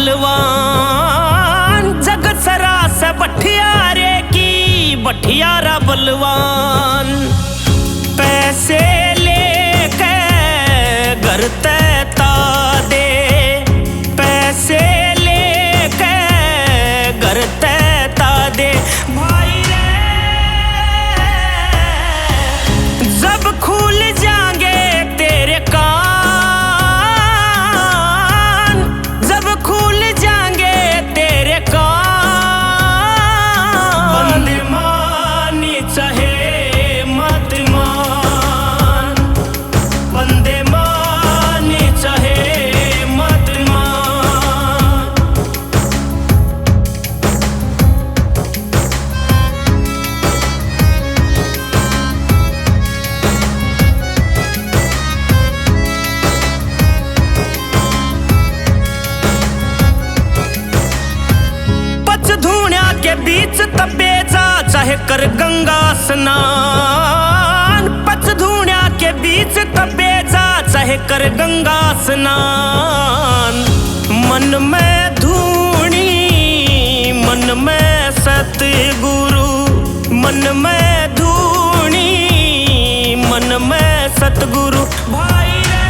बलवान, जगत सरा से बठियारे की बठियारा बलवान। पैसे लेके घर तैता दे, पैसे लेके घर तैता दे भाई रे। जब खुल जाएंगे तेरे कान, जब खुल जाएंगे तेरे कान। बंदे मानी चाहे मत मान, बंदे मानी चाहे मत मान। पचधूणा के बीच तपे जा चाहे कर गंगा स्नान, पचधूणा के बीच तपे जा चाहे कर गंगा स्नान। मन में धूणी मन में सतगुरु, मन में धूणी मन में सतगुरु भाई रे।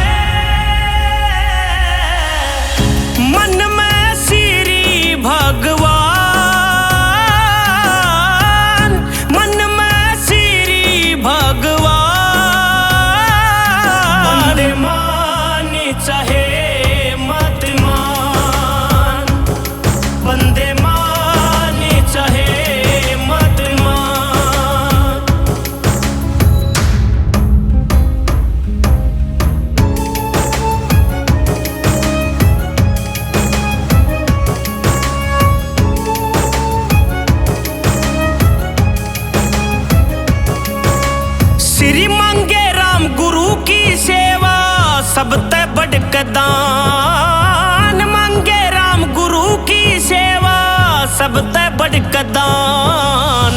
मन में श्री भगवान, मन में श्री भगवान। बंदे मानी चाहे मत मान, बंदे मानी चाहे मत मान। श्री मांगे राम गुरु की सेवा सब ते बढ़ के दान, मांगे राम गुरु की सेवा सब ते बढ़ के दान।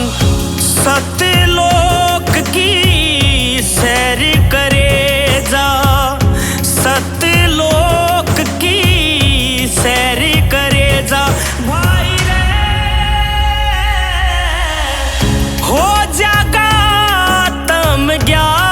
सतलोक की सैर करे जा, सतलोक की सैर करे जा भाई रे। हो जागा तम ज्ञान,